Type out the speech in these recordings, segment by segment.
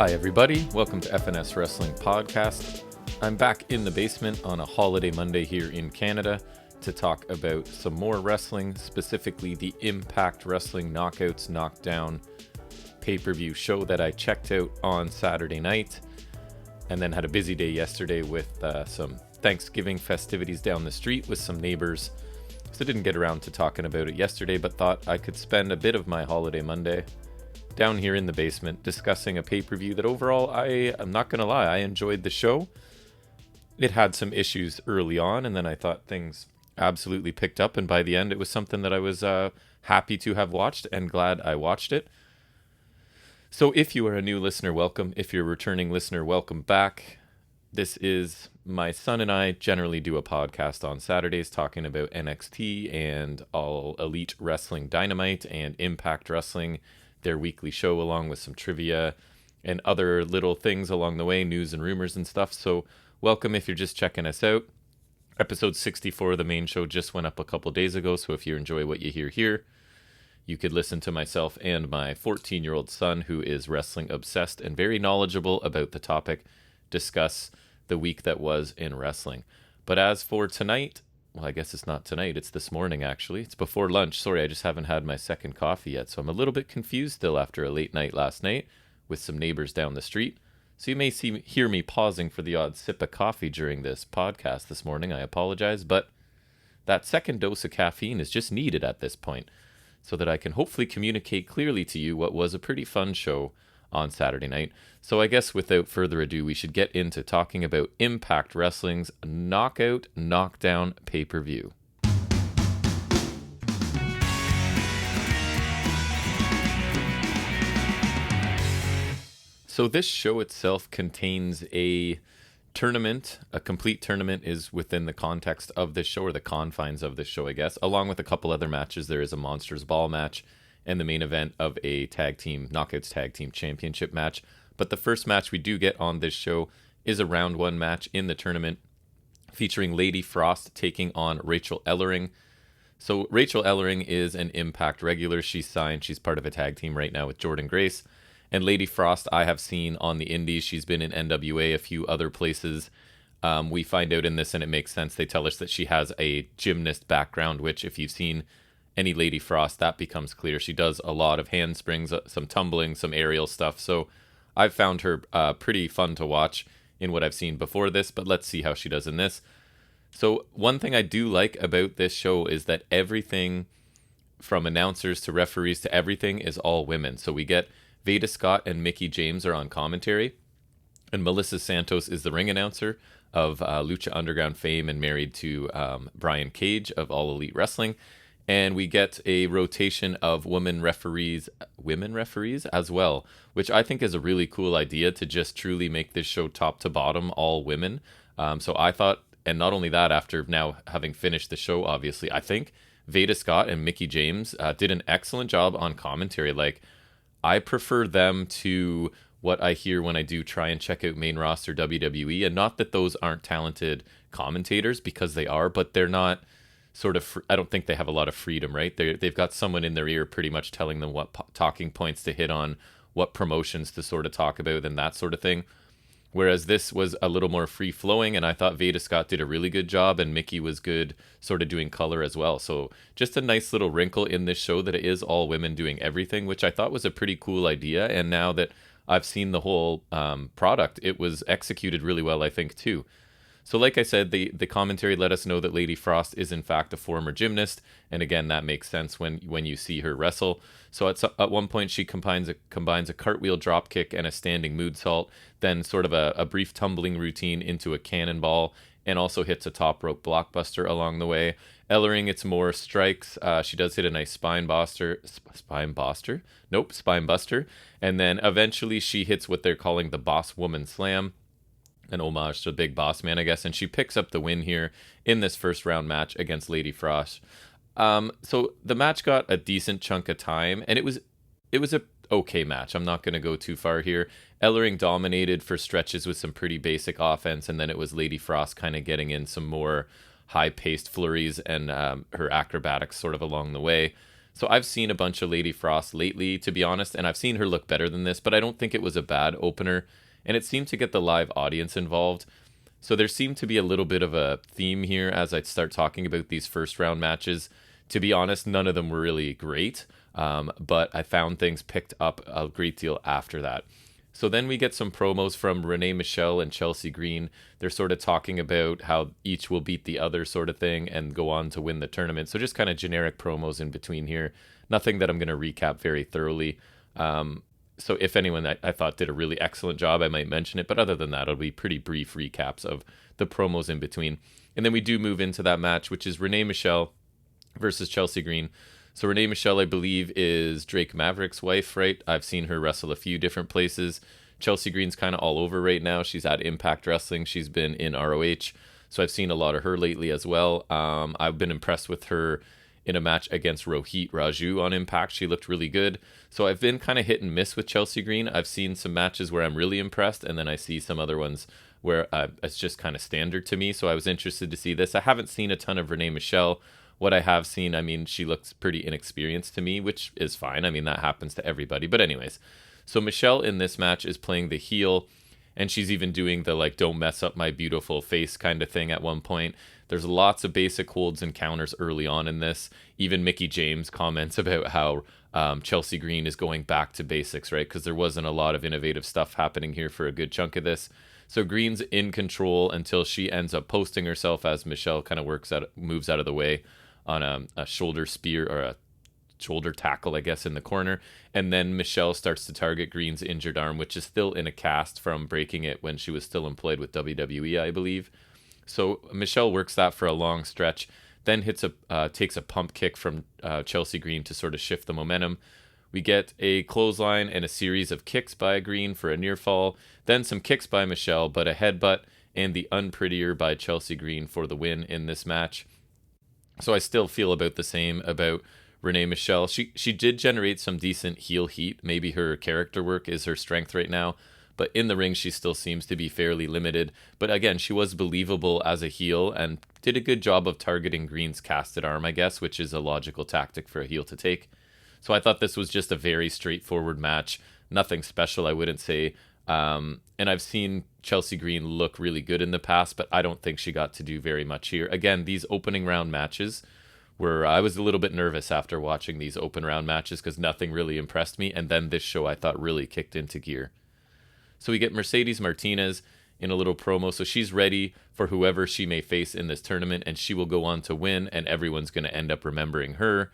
Hi everybody, welcome to FNS Wrestling Podcast. I'm back in the basement on a holiday Monday here in Canada to talk about some more wrestling, specifically the Impact Wrestling Knockouts Knockdown pay-per-view show that I checked out on Saturday night, and then had a busy day yesterday with some Thanksgiving festivities down the street with some neighbors. So didn't get around to talking about it yesterday, but thought I could spend a bit of my holiday Monday down here in the basement discussing a pay-per-view that overall, I'm not gonna lie, I enjoyed the show. It had some issues early on, and then I thought things absolutely picked up, and by the end it was something that I was happy to have watched and glad I watched it. So if you are a new listener, welcome. If you're a returning listener, welcome back. This is my son and I generally do a podcast on Saturdays talking about NXT and All Elite Wrestling Dynamite and Impact Wrestling, their weekly show, along with some trivia and other little things along the way, news and rumors and stuff. So welcome if you're just checking us out. Episode 64 of the main show just went up a couple days ago, so if you enjoy what you hear here, you could listen to myself and my 14-year-old son, who is wrestling obsessed and very knowledgeable about the topic, discuss the week that was in wrestling. But as for tonight, well, I guess it's not tonight, it's this morning actually. It's before lunch. Sorry, I just haven't had my second coffee yet, so I'm a little bit confused still after a late night last night with some neighbors down the street. So you may hear me pausing for the odd sip of coffee during this podcast this morning. I apologize, but that second dose of caffeine is just needed at this point so that I can hopefully communicate clearly to you what was a pretty fun show on Saturday night. So I guess without further ado, we should get into talking about Impact Wrestling's Knockout Knockdown pay-per-view. So this show itself contains a tournament. A complete tournament is within the context of this show, or the confines of this show, I guess. Along with a couple other matches, there is a Monsters Ball match and the main event of a Knockouts Tag Team Championship match. But the first match we do get on this show is a round one match in the tournament featuring Lady Frost taking on Rachel Ellering. So Rachel Ellering is an Impact regular. She's signed. She's part of a tag team right now with Jordynne Grace. And Lady Frost, I have seen on the indies. She's been in NWA, a few other places. We find out in this, and it makes sense. They tell us that she has a gymnast background, which if you've seen any Lady Frost, that becomes clear. She does a lot of handsprings, some tumbling, some aerial stuff. So I've found her pretty fun to watch in what I've seen before this, but let's see how she does in this. So one thing I do like about this show is that everything from announcers to referees to everything is all women. So we get Veda Scott and Mickie James are on commentary, and Melissa Santos is the ring announcer of Lucha Underground fame and married to Brian Cage of All Elite Wrestling. And we get a rotation of women referees as well, which I think is a really cool idea to just truly make this show top to bottom all women. So I thought, and not only that, after now having finished the show, obviously, I think Veda Scott and Mickie James did an excellent job on commentary. Like, I prefer them to what I hear when I do try and check out main roster WWE, and not that those aren't talented commentators, because they are, but they're not sort of, I don't think they have a lot of freedom, right? They've got someone in their ear pretty much telling them what talking points to hit on, what promotions to sort of talk about, and that sort of thing. Whereas this was a little more free-flowing, and I thought Veda Scott did a really good job, and Mickie was good sort of doing color as well. So just a nice little wrinkle in this show that it is all women doing everything, which I thought was a pretty cool idea. And now that I've seen the whole product, it was executed really well, I think, too. So like I said, the commentary let us know that Lady Frost is in fact a former gymnast, and again, that makes sense when you see her wrestle. So at one point she combines a cartwheel dropkick and a standing moonsault, then sort of a brief tumbling routine into a cannonball, and also hits a top rope blockbuster along the way. Ellering, it's more strikes. She does hit a nice spine buster, and then eventually she hits what they're calling the Boss Woman Slam, an homage to the Big Boss Man, I guess, and she picks up the win here in this first round match against Lady Frost. So the match got a decent chunk of time, and it was a okay match. I'm not going to go too far here. Ellering dominated for stretches with some pretty basic offense, and then it was Lady Frost kind of getting in some more high-paced flurries and her acrobatics sort of along the way. So I've seen a bunch of Lady Frost lately, to be honest, and I've seen her look better than this, but I don't think it was a bad opener, and it seemed to get the live audience involved. So there seemed to be a little bit of a theme here as I start talking about these first round matches. To be honest, none of them were really great, but I found things picked up a great deal after that. So then we get some promos from Renee Michelle and Chelsea Green. They're sort of talking about how each will beat the other sort of thing and go on to win the tournament. So just kind of generic promos in between here. Nothing that I'm going to recap very thoroughly. So if anyone I thought did a really excellent job, I might mention it. But other than that, it'll be pretty brief recaps of the promos in between. And then we do move into that match, which is Renee Michelle versus Chelsea Green. So Renee Michelle, I believe, is Drake Maverick's wife, right? I've seen her wrestle a few different places. Chelsea Green's kind of all over right now. She's at Impact Wrestling. She's been in ROH. So I've seen a lot of her lately as well. I've been impressed with her in a match against Rohit Raju on Impact. She looked really good. So I've been kind of hit and miss with Chelsea Green. I've seen some matches where I'm really impressed, and then I see some other ones where it's just kind of standard to me. So I was interested to see this. I haven't seen a ton of Renee Michelle. What I have seen, I mean, she looks pretty inexperienced to me, which is fine. I mean, that happens to everybody. But anyways, so Michelle in this match is playing the heel, and she's even doing the, like, don't mess up my beautiful face kind of thing at one point. There's lots of basic holds and counters early on in this. Even Mickie James comments about how Chelsea Green is going back to basics, right? Because there wasn't a lot of innovative stuff happening here for a good chunk of this. So Green's in control until she ends up posting herself as Michelle kind of moves out of the way on a shoulder spear or a shoulder tackle, I guess, in the corner. And then Michelle starts to target Green's injured arm, which is still in a cast from breaking it when she was still employed with WWE, I believe. So Michelle works that for a long stretch, then takes a pump kick from Chelsea Green to sort of shift the momentum. We get a clothesline and a series of kicks by Green for a near fall, then some kicks by Michelle, but a headbutt and the unprettier by Chelsea Green for the win in this match. So I still feel about the same about Renee Michelle. She did generate some decent heel heat. Maybe her character work is her strength right now, but in the ring she still seems to be fairly limited. But again, she was believable as a heel and did a good job of targeting Green's casted arm, I guess, which is a logical tactic for a heel to take. So I thought this was just a very straightforward match. Nothing special, I wouldn't say. And I've seen Chelsea Green look really good in the past, but I don't think she got to do very much here. Again, these opening round matches were, I was a little bit nervous after watching these open round matches because nothing really impressed me. And then this show I thought really kicked into gear. So we get Mercedes Martinez in a little promo. So she's ready for whoever she may face in this tournament, and she will go on to win, and everyone's going to end up remembering her.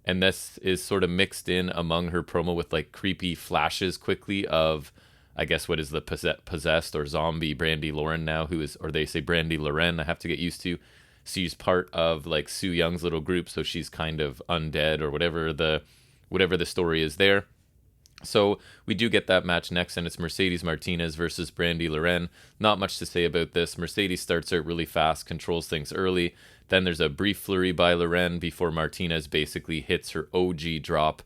And this is sort of mixed in among her promo with like creepy flashes quickly of, I guess, what is the possessed or zombie Brandy Loren now, who is, or they say Brandy Loren, I have to get used to. She's part of like Su Young's little group, so she's kind of undead or whatever the story is there. So we do get that match next, and it's Mercedes Martinez versus Brandy Loren. Not much to say about this. Mercedes starts out really fast, controls things early. Then there's a brief flurry by Loren before Martinez basically hits her OG drop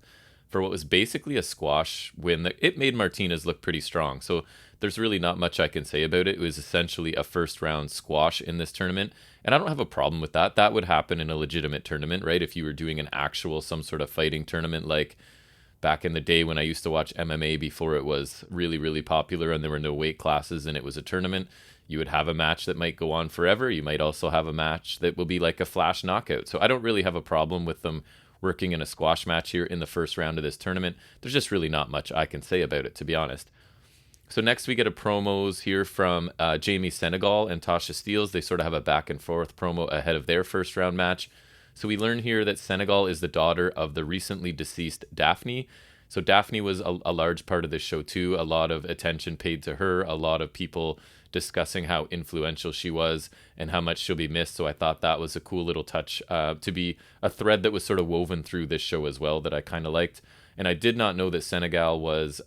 for what was basically a squash win. It made Martinez look pretty strong. So there's really not much I can say about it. It was essentially a first round squash in this tournament. And I don't have a problem with that. That would happen in a legitimate tournament, right? If you were doing an actual, some sort of fighting tournament, like back in the day when I used to watch MMA before it was really, really popular and there were no weight classes and it was a tournament, you would have a match that might go on forever. You might also have a match that will be like a flash knockout. So I don't really have a problem with them working in a squash match here in the first round of this tournament. There's just really not much I can say about it, to be honest. So next we get a promos here from Jamie Senegal and Tasha Steele. They sort of have a back and forth promo ahead of their first round match. So we learn here that Senegal is the daughter of the recently deceased Daphne. So Daphne was a large part of this show too. A lot of attention paid to her. A lot of people discussing how influential she was and how much she'll be missed. So I thought that was a cool little touch to be a thread that was sort of woven through this show as well that I kind of liked. And I did not know that Senegal was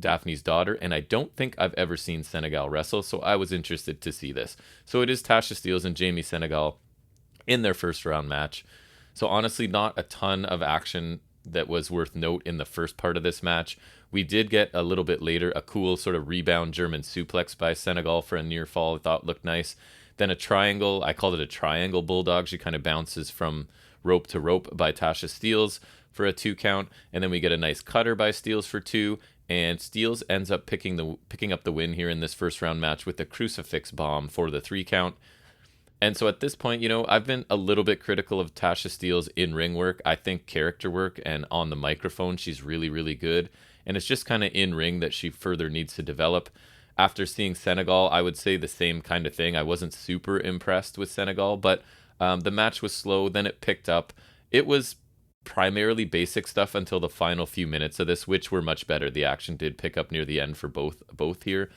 Daphne's daughter, and I don't think I've ever seen Senegal wrestle, so I was interested to see this. So it is Tasha Steele and Jamie Senegal in their first round match. So honestly, not a ton of action that was worth note in the first part of this match. We did get a little bit later a cool sort of rebound German suplex by Senegal for a near fall. I thought looked nice. Then a triangle, I called it a triangle bulldog. She kind of bounces from rope to rope by Tasha Steele for a 2 count, and then we get a nice cutter by Steele for 2, and Steele ends up picking up the win here in this first round match with the crucifix bomb for the 3 count. And so at this point, I've been a little bit critical of Tasha Steele's in-ring work. I think character work and on the microphone, she's really, really good. And it's just kind of in-ring that she further needs to develop. After seeing Senegal, I would say the same kind of thing. I wasn't super impressed with Senegal, but the match was slow. Then it picked up. It was primarily basic stuff until the final few minutes of this, which were much better. The action did pick up near the end for both here.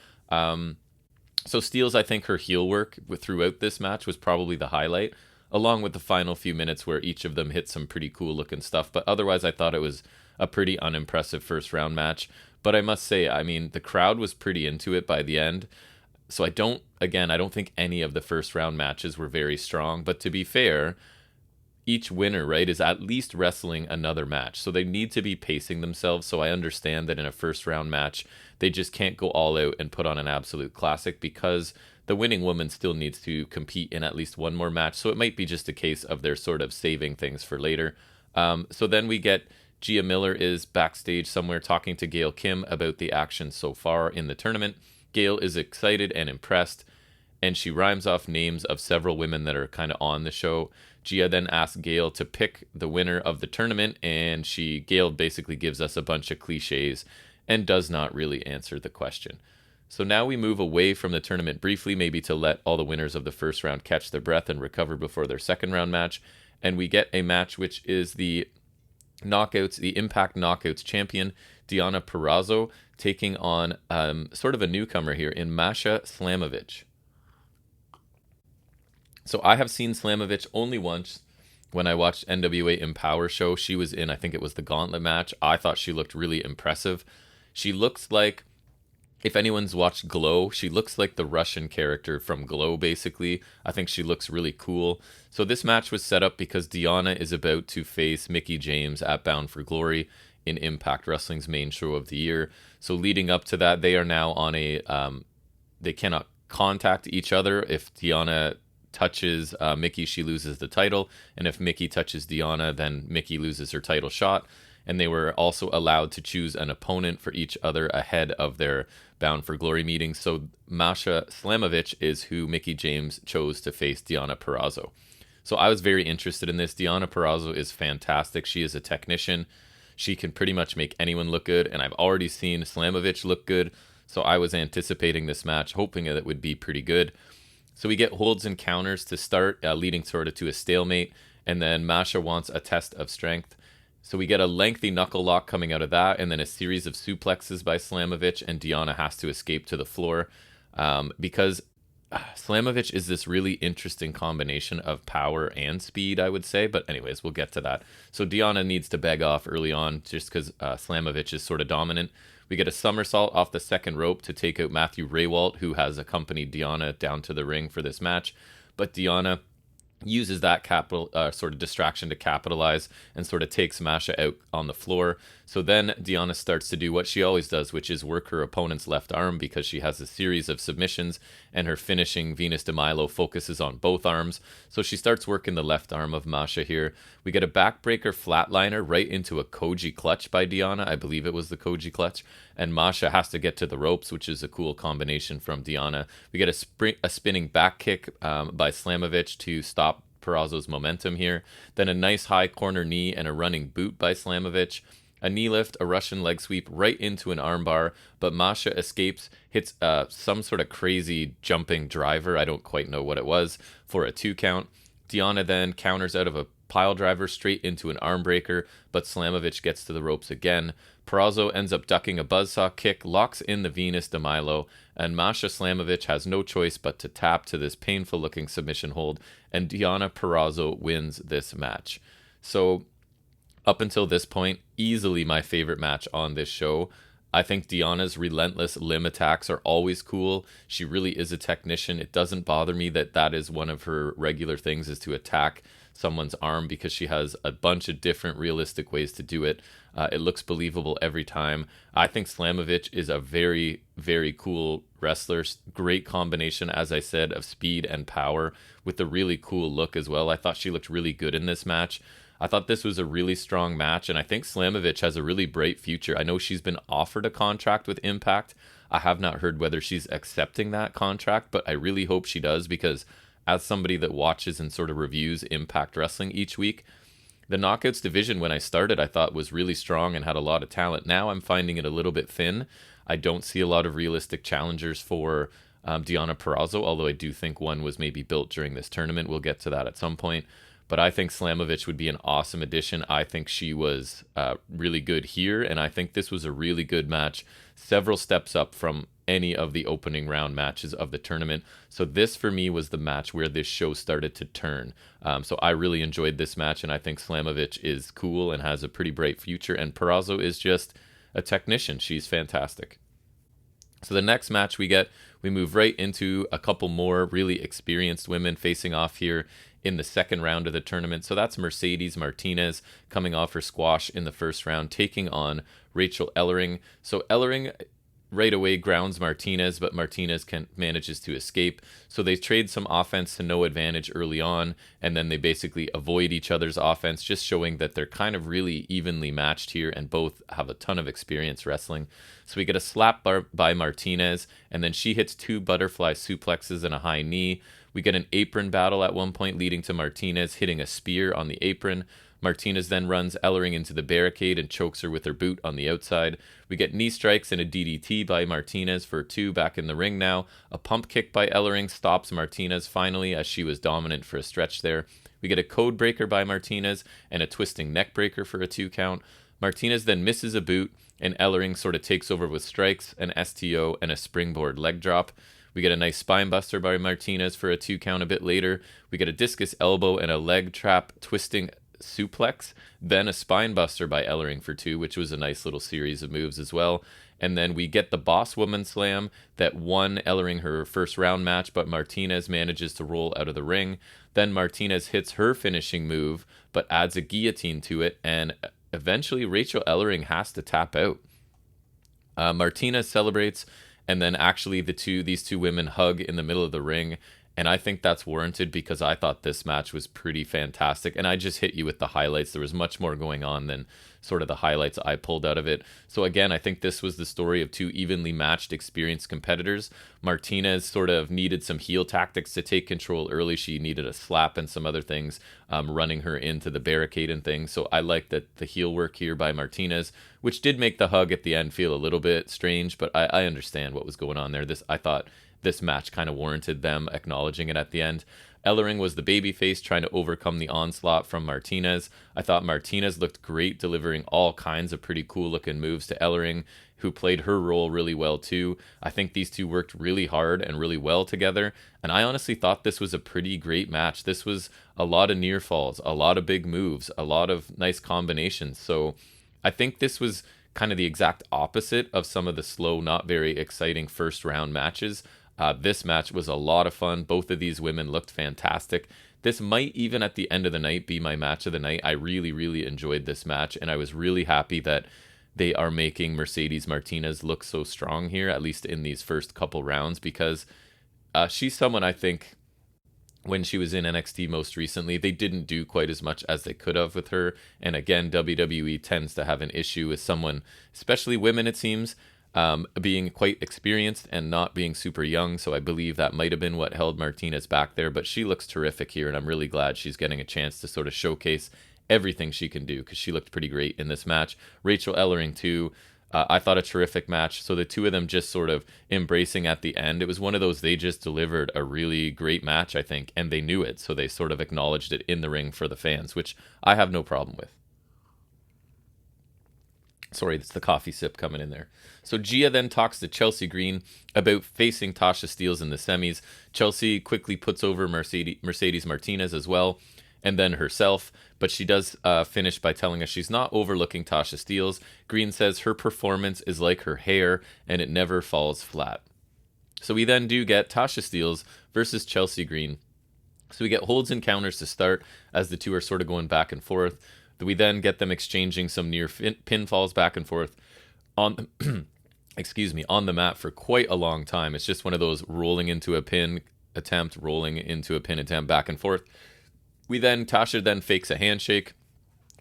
So Steele's, I think her heel work throughout this match was probably the highlight, along with the final few minutes where each of them hit some pretty cool looking stuff. But otherwise, I thought it was a pretty unimpressive first round match. But I must say, I mean, the crowd was pretty into it by the end. So I don't think any of the first round matches were very strong. But to be fair, each winner, right, is at least wrestling another match. So they need to be pacing themselves. So I understand that in a first round match, they just can't go all out and put on an absolute classic because the winning woman still needs to compete in at least one more match. So it might be just a case of they're sort of saving things for later. So then we get Gia Miller is backstage somewhere talking to Gail Kim about the action so far in the tournament. Gail is excited and impressed, and she rhymes off names of several women that are kind of on the show. Gia then asks Gail to pick the winner of the tournament, and Gail basically gives us a bunch of cliches and does not really answer the question. So now we move away from the tournament briefly, maybe to let all the winners of the first round catch their breath and recover before their second round match. And we get a match which is the Impact Knockouts champion, Deonna Purrazzo, taking on sort of a newcomer here in Masha Slamovich. So I have seen Slamovich only once when I watched NWA Empower show. She was in, I think it was the Gauntlet match. I thought she looked really impressive. She looks like, if anyone's watched Glow, she looks like the Russian character from Glow, basically. I think she looks really cool. So this match was set up because Deonna is about to face Mickie James at Bound for Glory in Impact Wrestling's main show of the year. So leading up to that, they are now on they cannot contact each other. If Deonna touches Mickie, she loses the title. And if Mickie touches Deonna, then Mickie loses her title shot. And they were also allowed to choose an opponent for each other ahead of their Bound for Glory meeting. So Masha Slamovich is who Mickie James chose to face Deonna Purrazzo. So I was very interested in this. Deonna Purrazzo is fantastic. She is a technician. She can pretty much make anyone look good. And I've already seen Slamovich look good. So I was anticipating this match, hoping that it would be pretty good. So we get holds and counters to start, leading sort of to a stalemate. And then Masha wants a test of strength. So we get a lengthy knuckle lock coming out of that, and then a series of suplexes by Slamovich, and Deonna has to escape to the floor because Slamovich is this really interesting combination of power and speed, I would say. But anyways, we'll get to that. So Deonna needs to beg off early on just because Slamovich is sort of dominant. We get a somersault off the second rope to take out Matthew Raywalt, who has accompanied Deonna down to the ring for this match. But Deonna uses that sort of distraction to capitalize and sort of takes Masha out on the floor. So then Deonna starts to do what she always does, which is work her opponent's left arm because she has a series of submissions and her finishing Venus de Milo focuses on both arms. So she starts working the left arm of Masha here. We get a backbreaker flatliner right into a Koji clutch by Deonna. I believe it was the Koji clutch. And Masha has to get to the ropes, which is a cool combination from Deonna. We get a spinning back kick by Slamovich to stop Purrazzo's momentum here. Then a nice high corner knee and a running boot by Slamovich. A knee lift, a Russian leg sweep right into an armbar, but Masha escapes, hits some sort of crazy jumping driver, I don't quite know what it was, for a 2 count. Deonna then counters out of a pile driver straight into an arm breaker, but Slamovich gets to the ropes again. Perazzo ends up ducking a buzzsaw kick, locks in the Venus de Milo, and Masha Slamovich has no choice but to tap to this painful looking submission hold, and Deonna Purrazzo wins this match. So up until this point, easily my favorite match on this show. I think Deonna's relentless limb attacks are always cool. She really is a technician. It doesn't bother me that that is one of her regular things, is to attack someone's arm, because she has a bunch of different realistic ways to do it. It looks believable every time. I think Slamovich is a very, very cool wrestler. Great combination, as I said, of speed and power with a really cool look as well. I thought she looked really good in this match. I thought this was a really strong match, and I think Slamovich has a really bright future. I know she's been offered a contract with Impact. I have not heard whether she's accepting that contract, but I really hope she does, because as somebody that watches and sort of reviews Impact Wrestling each week, the Knockouts division when I started I thought was really strong and had a lot of talent. Now I'm finding it a little bit thin. I don't see a lot of realistic challengers for Deonna Purrazzo, although I do think one was maybe built during this tournament. We'll get to that at some point. But I think Slamovich would be an awesome addition. I think she was really good here, and I think this was a really good match, several steps up from any of the opening round matches of the tournament. So this, for me, was the match where this show started to turn. So I really enjoyed this match, and I think Slamovich is cool and has a pretty bright future, and Perazzo is just a technician. She's fantastic. So the next match we move right into a couple more really experienced women facing off here in the second round of the tournament. So that's Mercedes Martinez coming off her squash in the first round, taking on Rachel Ellering. So Ellering right away grounds Martinez, but Martinez manages to escape. So they trade some offense to no advantage early on, and then they basically avoid each other's offense, just showing that they're kind of really evenly matched here and both have a ton of experience wrestling. So we get a slap by Martinez, and then she hits 2 butterfly suplexes and a high knee. We get an apron battle at one point, leading to Martinez hitting a spear on the apron. Martinez then runs Ellering into the barricade and chokes her with her boot on the outside. We get knee strikes and a DDT by Martinez for 2 back in the ring now. A pump kick by Ellering stops Martinez finally, as she was dominant for a stretch there. We get a code breaker by Martinez and a twisting neck breaker for a 2 count. Martinez then misses a boot, and Ellering sort of takes over with strikes, an STO, and a springboard leg drop. We get a nice spine buster by Martinez for a 2 count a bit later. We get a discus elbow and a leg trap twisting suplex, then a spine buster by Ellering for 2, which was a nice little series of moves as well. And then we get the boss woman slam that won Ellering her first round match, but Martinez manages to roll out of the ring. Then Martinez hits her finishing move, but adds a guillotine to it, and eventually Rachel Ellering has to tap out. Martinez celebrates, and then actually these two women hug in the middle of the ring. And I think that's warranted, because I thought this match was pretty fantastic. And I just hit you with the highlights. There was much more going on than sort of the highlights I pulled out of it. So again, I think this was the story of 2 evenly matched, experienced competitors. Martinez sort of needed some heel tactics to take control early. She needed a slap and some other things, running her into the barricade and things. So I like that the heel work here by Martinez, which did make the hug at the end feel a little bit strange, but I understand what was going on there. I thought this match kind of warranted them acknowledging it at the end. Ellering was the babyface trying to overcome the onslaught from Martinez. I thought Martinez looked great, delivering all kinds of pretty cool looking moves to Ellering, who played her role really well too. I think these two worked really hard and really well together, and I honestly thought this was a pretty great match. This was a lot of near falls, a lot of big moves, a lot of nice combinations. So I think this was kind of the exact opposite of some of the slow, not very exciting first round matches. This match was a lot of fun. Both of these women looked fantastic. This might even at the end of the night be my match of the night. I really, really enjoyed this match, and I was really happy that they are making Mercedes Martinez look so strong here, at least in these first couple rounds, because she's someone I think when she was in NXT most recently, they didn't do quite as much as they could have with her. And again, WWE tends to have an issue with someone, especially women, it seems, being quite experienced and not being super young. So I believe that might have been what held Martinez back there, but she looks terrific here, and I'm really glad she's getting a chance to sort of showcase everything she can do, because she looked pretty great in this match. Rachel Ellering too, I thought a terrific match. So the two of them just sort of embracing at the end, it was one of those, they just delivered a really great match, I think, and they knew it, so they sort of acknowledged it in the ring for the fans, which I have no problem with. Sorry, it's the coffee sip coming in there. So Gia then talks to Chelsea Green about facing Tasha Steele in the semis. Chelsea quickly puts over Mercedes Martinez as well. and then herself. But she does finish by telling us she's not overlooking Tasha Steele's. Green says her performance is like her hair, and it never falls flat. So we then do get Tasha Steele's versus Chelsea Green. So we get holds and counters to start as the two are sort of going back and forth. We then get them exchanging some near pinfalls back and forth on on the mat for quite a long time. It's just one of those rolling into a pin attempt back and forth. Tasha then fakes a handshake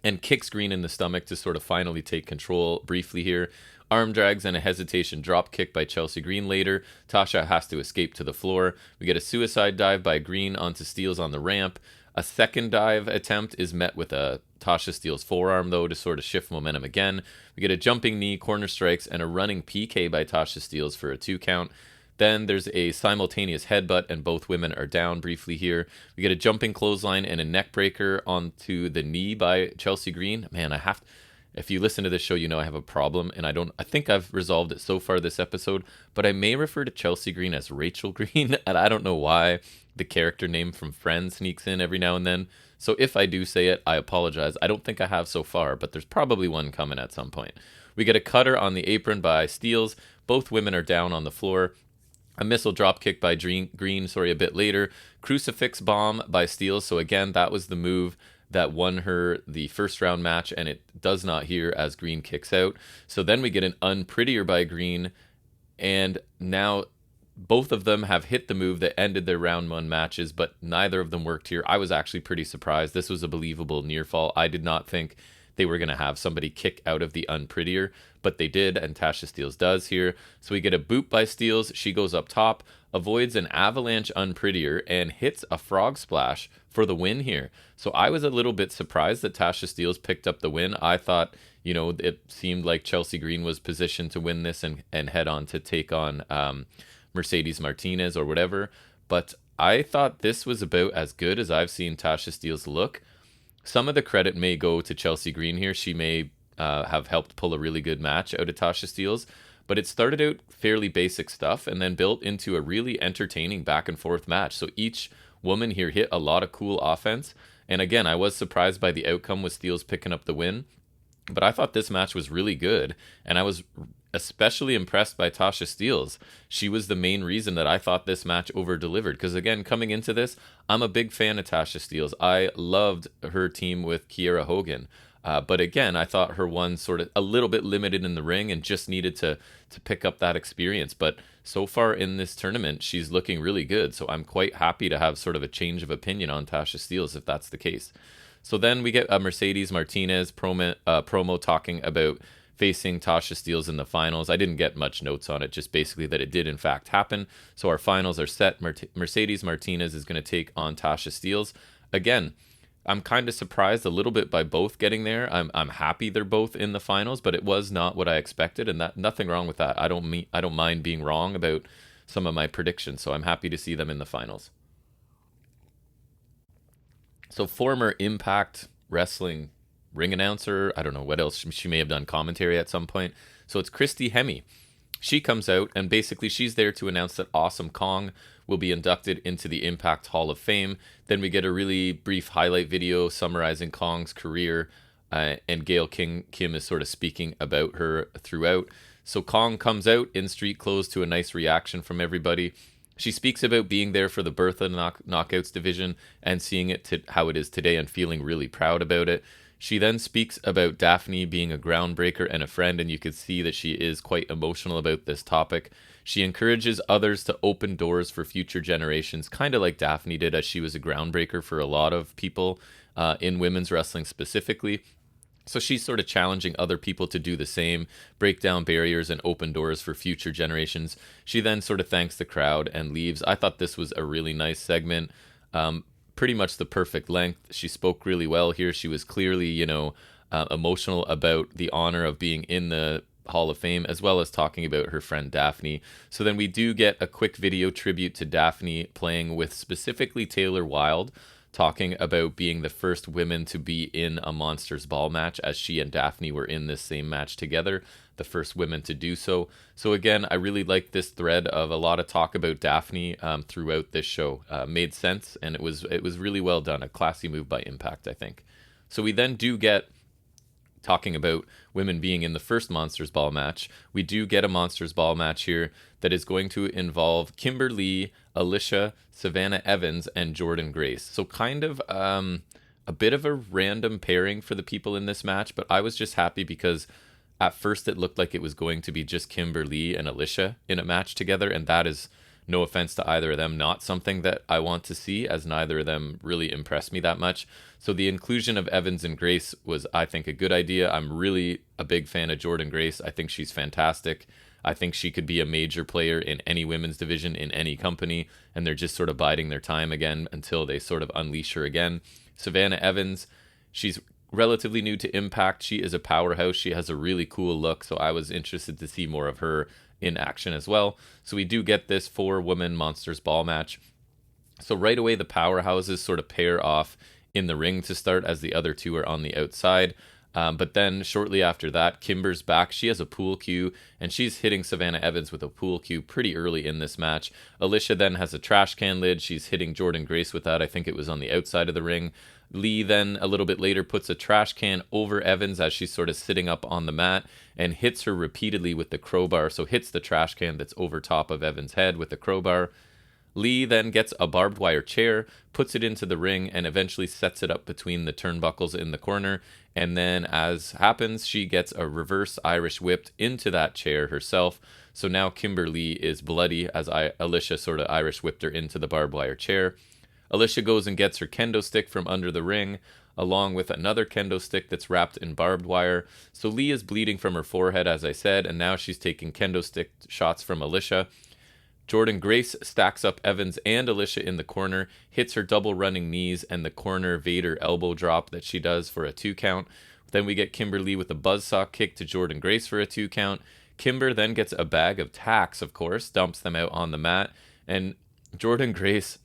and kicks Green in the stomach to sort of finally take control briefly here. Arm drags and a hesitation drop kick by Chelsea Green later. Tasha has to escape to the floor. We get a suicide dive by Green onto Steele's on the ramp. A second dive attempt is met with a Tasha Steele's forearm, though, to sort of shift momentum again. We get a jumping knee, corner strikes, and a running PK by Tasha Steele's for a 2 count. Then there's a simultaneous headbutt, and both women are down briefly here. We get a jumping clothesline and a neck breaker onto the knee by Chelsea Green. Man, if you listen to this show, you know I have a problem, and I think I've resolved it so far this episode, but I may refer to Chelsea Green as Rachel Green, and I don't know why the character name from Friends sneaks in every now and then. So if I do say it, I apologize. I don't think I have so far, but there's probably one coming at some point. We get a cutter on the apron by Steele's. Both women are down on the floor. A missile drop kick by Green, a bit later. Crucifix bomb by Steele. So again, that was the move that won her the first round match, and it does not here as Green kicks out. So then we get an unprettier by Green, and now both of them have hit the move that ended their round 1 matches, but neither of them worked here. I was actually pretty surprised. This was a believable near fall. I did not think they were going to have somebody kick out of the unprettier, but they did, and Tasha Steele's does here. So we get a boot by Steele's. She goes up top, avoids an avalanche unprettier, and hits a frog splash for the win here. So I was a little bit surprised that Tasha Steele's picked up the win. I thought, it seemed like Chelsea Green was positioned to win this and head on to take on Mercedes Martinez or whatever. But I thought this was about as good as I've seen Tasha Steele's look. Some of the credit may go to Chelsea Green here. She may have helped pull a really good match out of Tasha Steele's, but it started out fairly basic stuff and then built into a really entertaining back and forth match. So each woman here hit a lot of cool offense. And again, I was surprised by the outcome with Steele's picking up the win, but I thought this match was really good, and I was especially impressed by Tasha Steele's. She was the main reason that I thought this match over-delivered, because again, coming into this, I'm a big fan of Tasha Steele's. I loved her team with Kiera Hogan, but again, I thought her one sort of a little bit limited in the ring and just needed to pick up that experience. But so far in this tournament, she's looking really good, so I'm quite happy to have sort of a change of opinion on Tasha Steele's if that's the case. So then we get a Mercedes Martinez promo talking about facing Tasha Steele's in the finals. I didn't get much notes on it, just basically that it did in fact happen. So our finals are set. Mercedes Martinez is going to take on Tasha Steele's. Again, I'm kind of surprised a little bit by both getting there. I'm happy they're both in the finals, but it was not what I expected, and that nothing wrong with that. I don't mind being wrong about some of my predictions, so I'm happy to see them in the finals. So former Impact Wrestling ring announcer, I don't know what else, she may have done commentary at some point. So it's Christy Hemme. She comes out, and basically she's there to announce that Awesome Kong will be inducted into the Impact Hall of Fame. Then we get a really brief highlight video summarizing Kong's career, and Gail Kim is sort of speaking about her throughout. So Kong comes out in street clothes to a nice reaction from everybody. She speaks about being there for the birth of the Knockouts division and seeing it to how it is today and feeling really proud about it. She then speaks about Daphne being a groundbreaker and a friend, and you can see that she is quite emotional about this topic. She encourages others to open doors for future generations, kind of like Daphne did, as she was a groundbreaker for a lot of people in women's wrestling specifically. So she's sort of challenging other people to do the same, break down barriers and open doors for future generations. She then sort of thanks the crowd and leaves. I thought this was a really nice segment. Pretty much the perfect length. She spoke really well here. She was clearly, emotional about the honor of being in the Hall of Fame, as well as talking about her friend Daphne. So then we do get a quick video tribute to Daphne playing with specifically Taylor Wilde, talking about being the first women to be in a Monsters Ball match, as she and Daphne were in this same match together, the first women to do so. So again, I really like this thread of a lot of talk about Daphne throughout this show. Made sense, and it was really well done. A classy move by Impact, I think. So we then do get, talking about women being in the first Monsters Ball match, we do get a Monsters Ball match here that is going to involve Kimber Lee, Alisha, Savannah Evans, and Jordynne Grace. So kind of a bit of a random pairing for the people in this match, but I was just happy because at first it looked like it was going to be just Kimber Lee and Alisha in a match together, and that is, no offense to either of them, not something that I want to see, as neither of them really impressed me that much. So the inclusion of Evans and Grace was, I think, a good idea. I'm really a big fan of Jordynne Grace. I think she's fantastic. I think she could be a major player in any women's division in any company, and they're just sort of biding their time again until they sort of unleash her again. Savannah Evans, she's relatively new to Impact. She is a powerhouse. She has a really cool look, so I was interested to see more of her in action as well. So we do get this 4-woman Monsters Ball match. So right away the powerhouses sort of pair off in the ring to start, as the other two are on the outside. But then shortly after that, Kimber's back. She has a pool cue, and she's hitting Savannah Evans with a pool cue pretty early in this match. Alisha then has a trash can lid. She's hitting Jordynne Grace with that. I think it was on the outside of the ring. Lee then a little bit later puts a trash can over Evans as she's sort of sitting up on the mat, and hits her repeatedly with the crowbar. So hits the trash can that's over top of Evans' head with the crowbar. Lee then gets a barbed wire chair, puts it into the ring, and eventually sets it up between the turnbuckles in the corner. And then, as happens, she gets a reverse Irish whipped into that chair herself. So now Kimber Lee is bloody, as Alisha sort of Irish whipped her into the barbed wire chair. Alisha goes and gets her kendo stick from under the ring, along with another kendo stick that's wrapped in barbed wire. So Lee is bleeding from her forehead, as I said, and now she's taking kendo stick shots from Alisha. Jordynne Grace stacks up Evans and Alisha in the corner, hits her double running knees and the corner Vader elbow drop that she does for a 2 count. Then we get Kimber Lee with a buzzsaw kick to Jordynne Grace for a 2 count. Kimber then gets a bag of tacks, of course, dumps them out on the mat, and Jordynne Grace,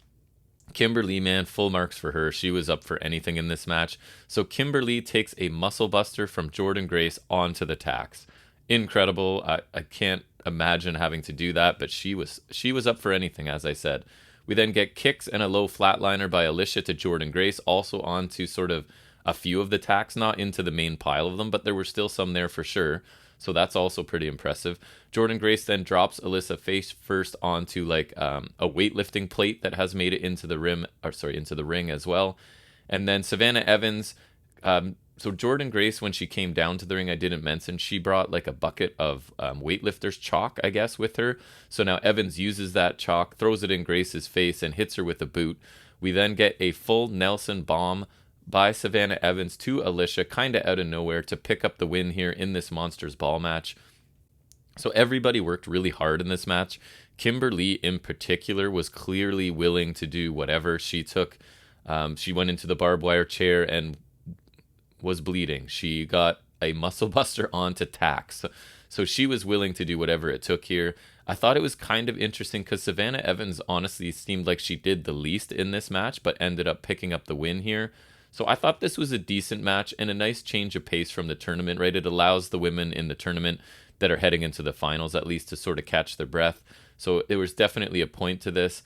Kimber Lee, man, full marks for her. She was up for anything in this match. So Kimber Lee takes a muscle buster from Jordynne Grace onto the tacks. Incredible. I can't imagine having to do that, but she was up for anything, as I said. We then get kicks and a low flatliner by Alisha to Jordynne Grace, also onto sort of a few of the tacks, not into the main pile of them, but there were still some there for sure. So that's also pretty impressive. Jordynne Grace then drops Alisha face first onto like a weightlifting plate that has made it into the into the ring as well. And then Savannah Evans, so Jordynne Grace, when she came down to the ring, I didn't mention, she brought like a bucket of weightlifter's chalk, I guess, with her. So now Evans uses that chalk, throws it in Grace's face, and hits her with a boot. We then get a full Nelson bomb by Savannah Evans to Alisha, kind of out of nowhere, to pick up the win here in this Monsters Ball match. So everybody worked really hard in this match. Kimber Lee in particular was clearly willing to do whatever. She went into the barbed wire chair and was bleeding. She got a muscle buster onto tacks. So she was willing to do whatever it took here. I thought it was kind of interesting because Savannah Evans honestly seemed like she did the least in this match, but ended up picking up the win here. So I thought this was a decent match and a nice change of pace from the tournament, right? It allows the women in the tournament that are heading into the finals at least to sort of catch their breath. So there was definitely a point to this.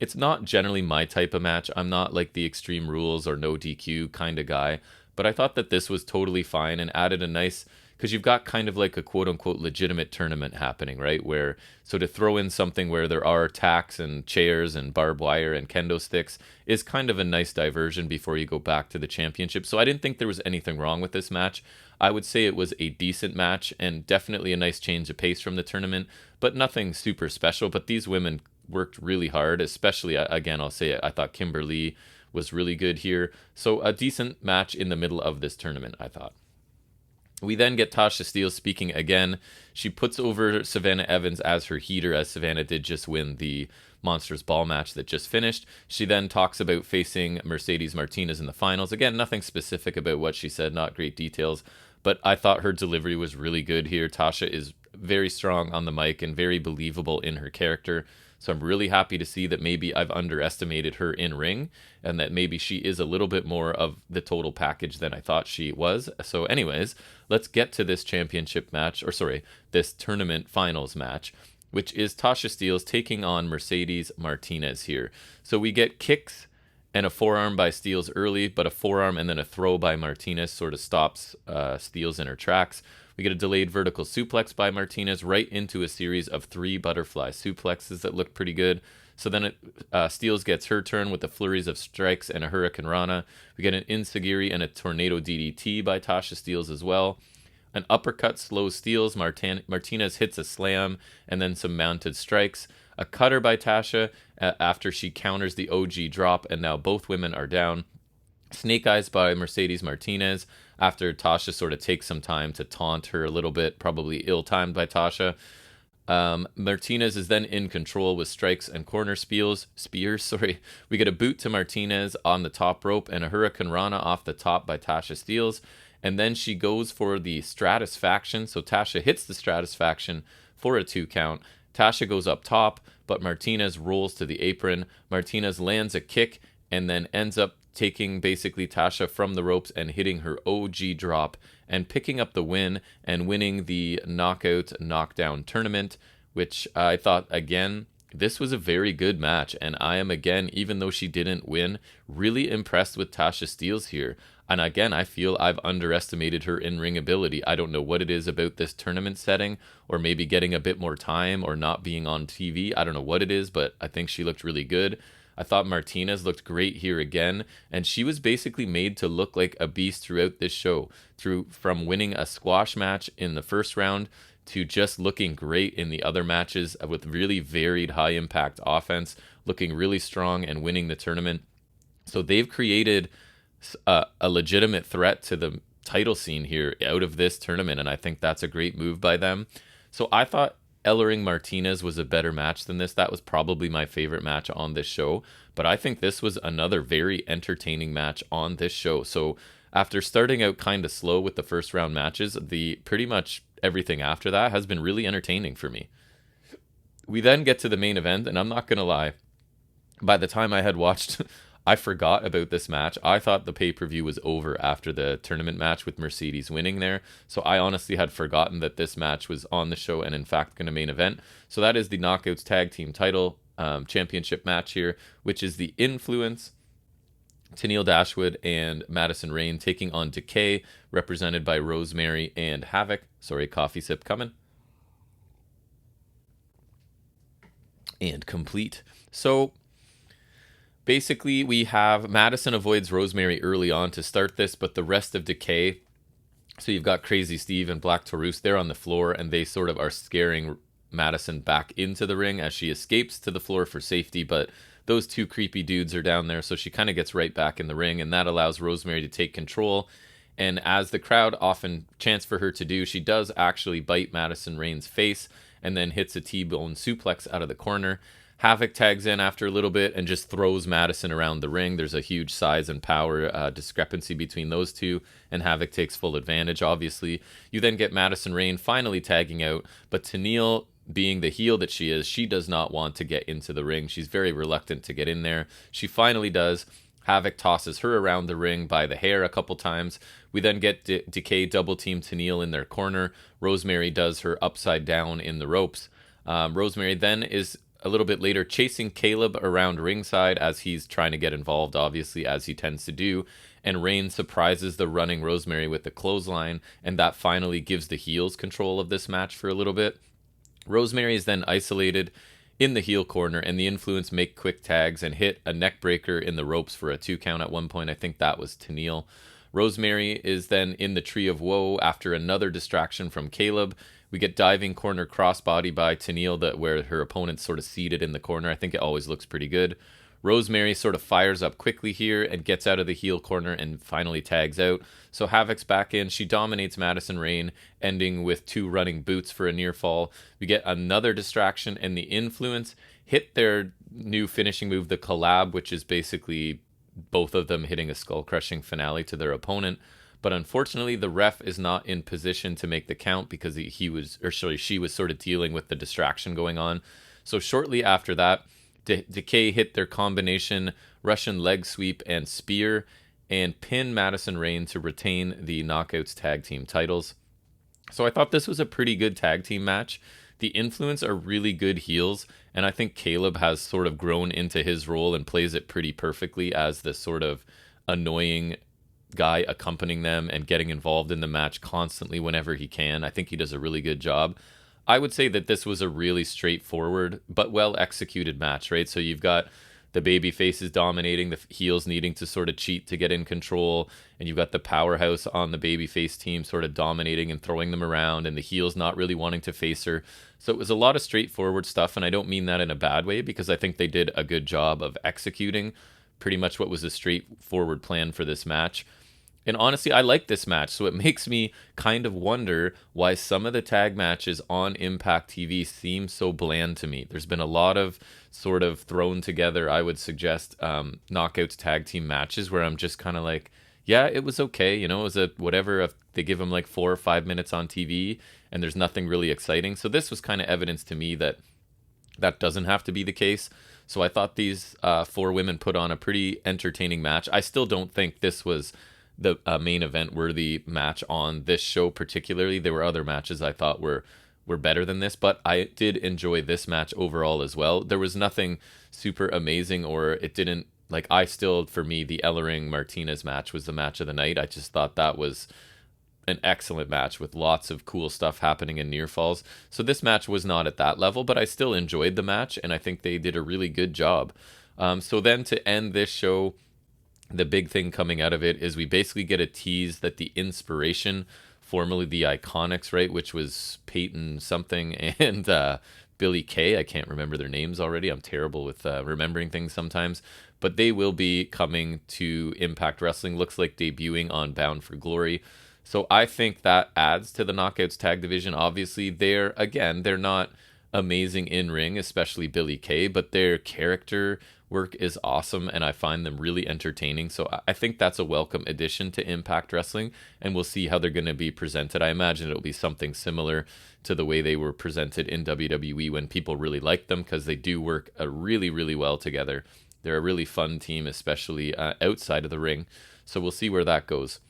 It's not generally my type of match. I'm not like the Extreme Rules or no DQ kind of guy, but I thought that this was totally fine and added a nice, because you've got kind of like a quote-unquote legitimate tournament happening, right? Where, so to throw in something where there are tacks and chairs and barbed wire and kendo sticks is kind of a nice diversion before you go back to the championship. So I didn't think there was anything wrong with this match. I would say it was a decent match and definitely a nice change of pace from the tournament, but nothing super special. But these women worked really hard, especially, again, I'll say it, I thought Kimber Lee was really good here. So a decent match in the middle of this tournament, I thought. We then get Tasha Steele speaking again. She puts over Savannah Evans as her heater, as Savannah did just win the Monsters Ball match that just finished. She then talks about facing Mercedes Martinez in the finals. Again, nothing specific about what she said, not great details, but I thought her delivery was really good here. Tasha is very strong on the mic and very believable in her character. So I'm really happy to see that maybe I've underestimated her in ring and that maybe she is a little bit more of the total package than I thought she was. So anyways, let's get to this championship match, or sorry, this tournament finals match, which is Tasha Steele taking on Mercedes Martinez here. So we get kicks and a forearm by Steele early, but a forearm and then a throw by Martinez sort of stops Steele in her tracks. We get a delayed vertical suplex by Martinez right into a series of 3 butterfly suplexes that look pretty good. So then Steele gets her turn with the flurries of strikes and a Hurricane Rana. We get an Enziguri and a Tornado DDT by Tasha Steele as well. An uppercut slows Steele. Martinez hits a slam and then some mounted strikes. A cutter by Tasha after she counters the OG drop, and now both women are down. Snake Eyes by Mercedes Martinez after Tasha sort of takes some time to taunt her a little bit, probably ill-timed by Tasha. Martinez is then in control with strikes and corner spears. We get a boot to Martinez on the top rope and a Hurricane Rana off the top by Tasha Steele. And then she goes for the Stratisfaction. So Tasha hits the Stratisfaction for a 2 count. Tasha goes up top, but Martinez rolls to the apron. Martinez lands a kick and then ends up taking basically Tasha from the ropes and hitting her OG drop and picking up the win and winning the Knockout Knockdown tournament, which I thought, again, this was a very good match. And I am, again, even though she didn't win, really impressed with Tasha Steele here. And again, I feel I've underestimated her in-ring ability. I don't know what it is about this tournament setting, or maybe getting a bit more time or not being on TV. I don't know what it is, but I think she looked really good. I thought Martinez looked great here again, and she was basically made to look like a beast throughout this show, from winning a squash match in the first round to just looking great in the other matches with really varied high-impact offense, looking really strong and winning the tournament. So they've created a legitimate threat to the title scene here out of this tournament, and I think that's a great move by them. So I thought Ellering Martinez was a better match than this. That was probably my favorite match on this show, but I think this was another very entertaining match on this show. So after starting out kind of slow with the first round matches, the pretty much everything after that has been really entertaining for me. We then get to the main event, and I'm not going to lie, by the time I had watched I forgot about this match. I thought the pay-per-view was over after the tournament match with Mercedes winning there. So I honestly had forgotten that this match was on the show and in fact going to main event. So that is the Knockouts Tag Team title championship match here, which is the Influence, Tenille Dashwood and Madison Rayne taking on Decay, represented by Rosemary and Havoc. Sorry, coffee sip coming. And complete. So basically, we have Madison avoids Rosemary early on to start this, but the rest of Decay, so you've got Crazy Steve and Black Taurus, they're on the floor, and they sort of are scaring Madison back into the ring as she escapes to the floor for safety, but those 2 creepy dudes are down there, so she kind of gets right back in the ring, and that allows Rosemary to take control. And as the crowd often chants for her to do, she does actually bite Madison Rayne's face and then hits a T-bone suplex out of the corner. Havoc tags in after a little bit and just throws Madison around the ring. There's a huge size and power discrepancy between those two, and Havoc takes full advantage, obviously. You then get Madison Rayne finally tagging out, but Tenille, being the heel that she is, she does not want to get into the ring. She's very reluctant to get in there. She finally does. Havoc tosses her around the ring by the hair a couple times. We then get Decay double team Tenille in their corner. Rosemary does her upside down in the ropes. Rosemary then is a little bit later chasing Caleb around ringside as he's trying to get involved, obviously, as he tends to do. And Rayne surprises the running Rosemary with the clothesline, and that finally gives the heels control of this match for a little bit. Rosemary is then isolated in the heel corner, and the Influence make quick tags and hit a neck breaker in the ropes for a 2 count at one point. I think that was Tenille. Rosemary is then in the Tree of Woe after another distraction from Caleb. We get diving corner crossbody by Tenille where her opponent's sort of seated in the corner. I think it always looks pretty good. Rosemary sort of fires up quickly here and gets out of the heel corner and finally tags out. So Havoc's back in. She dominates Madison Rayne, ending with 2 running boots for a near fall. We get another distraction, and the Influence hit their new finishing move, the collab, which is basically both of them hitting a skull-crushing finale to their opponent. But unfortunately, the ref is not in position to make the count because she was sort of dealing with the distraction going on. So shortly after that, Decay hit their combination Russian leg sweep and spear and pin Madison Rayne to retain the Knockouts tag team titles. So I thought this was a pretty good tag team match. The Influence are really good heels, and I think Caleb has sort of grown into his role and plays it pretty perfectly as this sort of annoying guy accompanying them and getting involved in the match constantly whenever he can. I think he does a really good job. I would say that this was a really straightforward but well executed match, right? So you've got the baby faces dominating, the heels needing to sort of cheat to get in control, and you've got the powerhouse on the baby face team sort of dominating and throwing them around, and the heels not really wanting to face her. So it was a lot of straightforward stuff, and I don't mean that in a bad way, because I think they did a good job of executing pretty much what was a straightforward plan for this match. And honestly, I like this match, so it makes me kind of wonder why some of the tag matches on Impact TV seem so bland to me. There's been a lot of sort of thrown together, I would suggest, Knockouts tag team matches where I'm just kind of like, yeah, it was okay. You know, it was a whatever. If they give them like 4 or 5 minutes on TV and there's nothing really exciting. So this was kind of evidence to me that that doesn't have to be the case. So I thought these 4 women put on a pretty entertaining match. I still don't think this was the main event worthy match on this show particularly. There were other matches I thought were better than this, but I did enjoy this match overall as well. There was nothing super amazing, or it didn't, like, I still, for me, the Ellering Martinez match was the match of the night. I just thought that was an excellent match with lots of cool stuff happening in near falls. So this match was not at that level, but I still enjoyed the match, and I think they did a really good job. So then to end this show, the big thing coming out of it is we basically get a tease that the Inspiration, formerly the Iconics, right, which was Peyton something and Billy Kay, I can't remember their names already. I'm terrible with remembering things sometimes. But they will be coming to Impact Wrestling. Looks like debuting on Bound for Glory. So I think that adds to the Knockouts tag division. Obviously, they're not amazing in ring, especially Billy Kay, but their character work is awesome, and I find them really entertaining. So I think that's a welcome addition to Impact Wrestling, and we'll see how they're going to be presented. I imagine it'll be something similar to the way they were presented in WWE when people really like them, because they do work really, really well together. They're a really fun team, especially outside of the ring. So we'll see where that goes.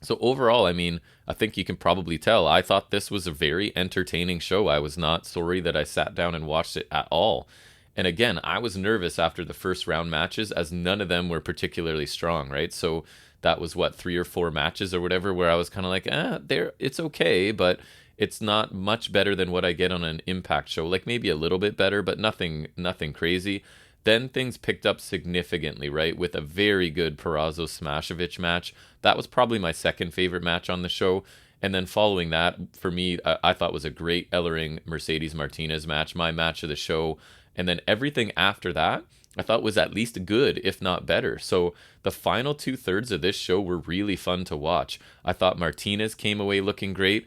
So overall, I mean, I think you can probably tell, I thought this was a very entertaining show. I was not sorry that I sat down and watched it at all. And again, I was nervous after the first round matches, as none of them were particularly strong, right? So that was 3 or 4 matches or whatever, where I was kind of like, it's okay, but it's not much better than what I get on an Impact show. Like maybe a little bit better, but nothing crazy. Then things picked up significantly, right? With a very good Purrazzo Slamovich match. That was probably my second favorite match on the show. And then following that, for me, I thought was a great Ellering Mercedes Martinez match, my match of the show. And then everything after that, I thought was at least good, if not better. So the final 2/3 of this show were really fun to watch. I thought Martinez came away looking great.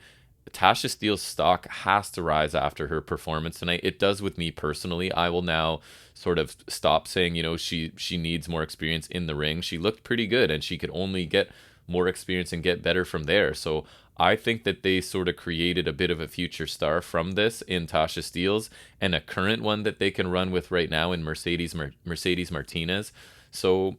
Tasha Steele's stock has to rise after her performance tonight. It does with me personally. I will now sort of stop saying, she needs more experience in the ring. She looked pretty good, and she could only get more experience and get better from there. So I think that they sort of created a bit of a future star from this in Tasha Steele's, and a current one that they can run with right now in Mercedes Martinez. So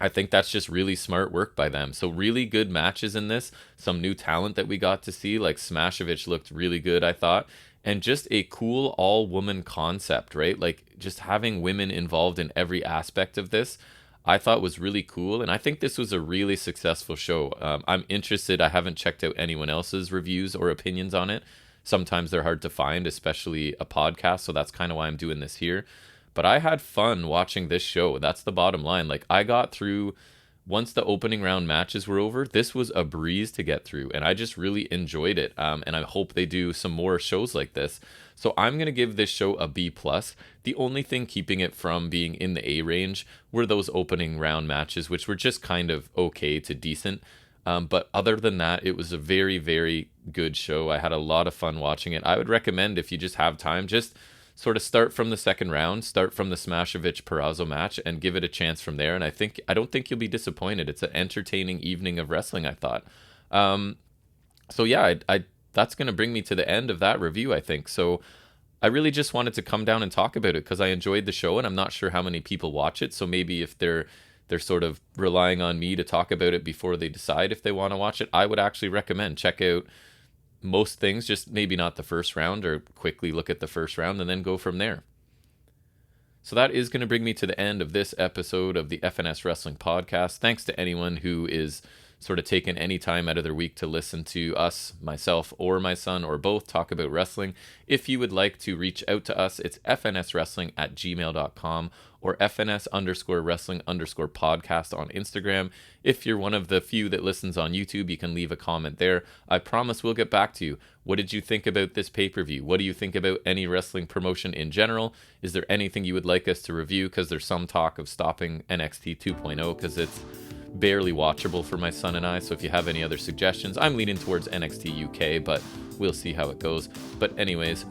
I think that's just really smart work by them. So really good matches in this. Some new talent that we got to see, like Slamovich looked really good, I thought. And just a cool all-woman concept, right? Like just having women involved in every aspect of this, I thought was really cool. And I think this was a really successful show. I'm interested. I haven't checked out anyone else's reviews or opinions on it. Sometimes they're hard to find, especially a podcast. So that's kind of why I'm doing this here. But I had fun watching this show. That's the bottom line. Like I got through, once the opening round matches were over, this was a breeze to get through. And I just really enjoyed it. And I hope they do some more shows like this. So I'm going to give this show a B+. The only thing keeping it from being in the A range were those opening round matches, which were just kind of okay to decent. But other than that, it was a very, very good show. I had a lot of fun watching it. I would recommend, if you just have time, just sort of start from the second round, start from the Slamovich Perazzo match, and give it a chance from there. And I don't think you'll be disappointed. It's an entertaining evening of wrestling, I thought. So yeah, that's going to bring me to the end of that review, I think. So I really just wanted to come down and talk about it because I enjoyed the show, and I'm not sure how many people watch it. So maybe if they're sort of relying on me to talk about it before they decide if they want to watch it, I would actually recommend check out most things, just maybe not the first round, or quickly look at the first round and then go from there. So that is going to bring me to the end of this episode of the FNS Wrestling Podcast. Thanks to anyone who is sort of taking any time out of their week to listen to us, myself, or my son, or both talk about wrestling. If you would like to reach out to us, it's fnswrestling@gmail.com or fns_wrestling_podcast on Instagram. If you're one of the few that listens on YouTube, you can leave a comment there. I promise we'll get back to you. What did you think about this pay-per-view? What do you think about any wrestling promotion in general? Is there anything you would like us to review? Because there's some talk of stopping NXT 2.0 because it's barely watchable for my son and I. So if you have any other suggestions, I'm leaning towards NXT UK, but we'll see how it goes. But anyways,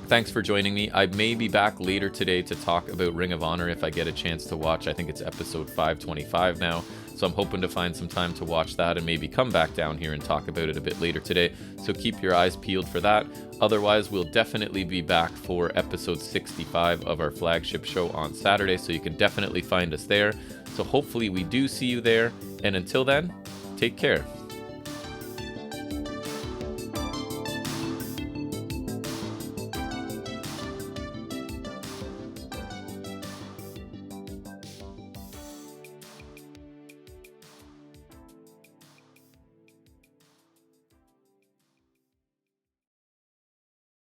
thanks for joining me. I may be back later today to talk about Ring of Honor if I get a chance to watch. I think it's episode 525 now. So I'm hoping to find some time to watch that and maybe come back down here and talk about it a bit later today. So keep your eyes peeled for that. Otherwise, we'll definitely be back for episode 65 of our flagship show on Saturday. So you can definitely find us there. So hopefully we do see you there. And until then, take care.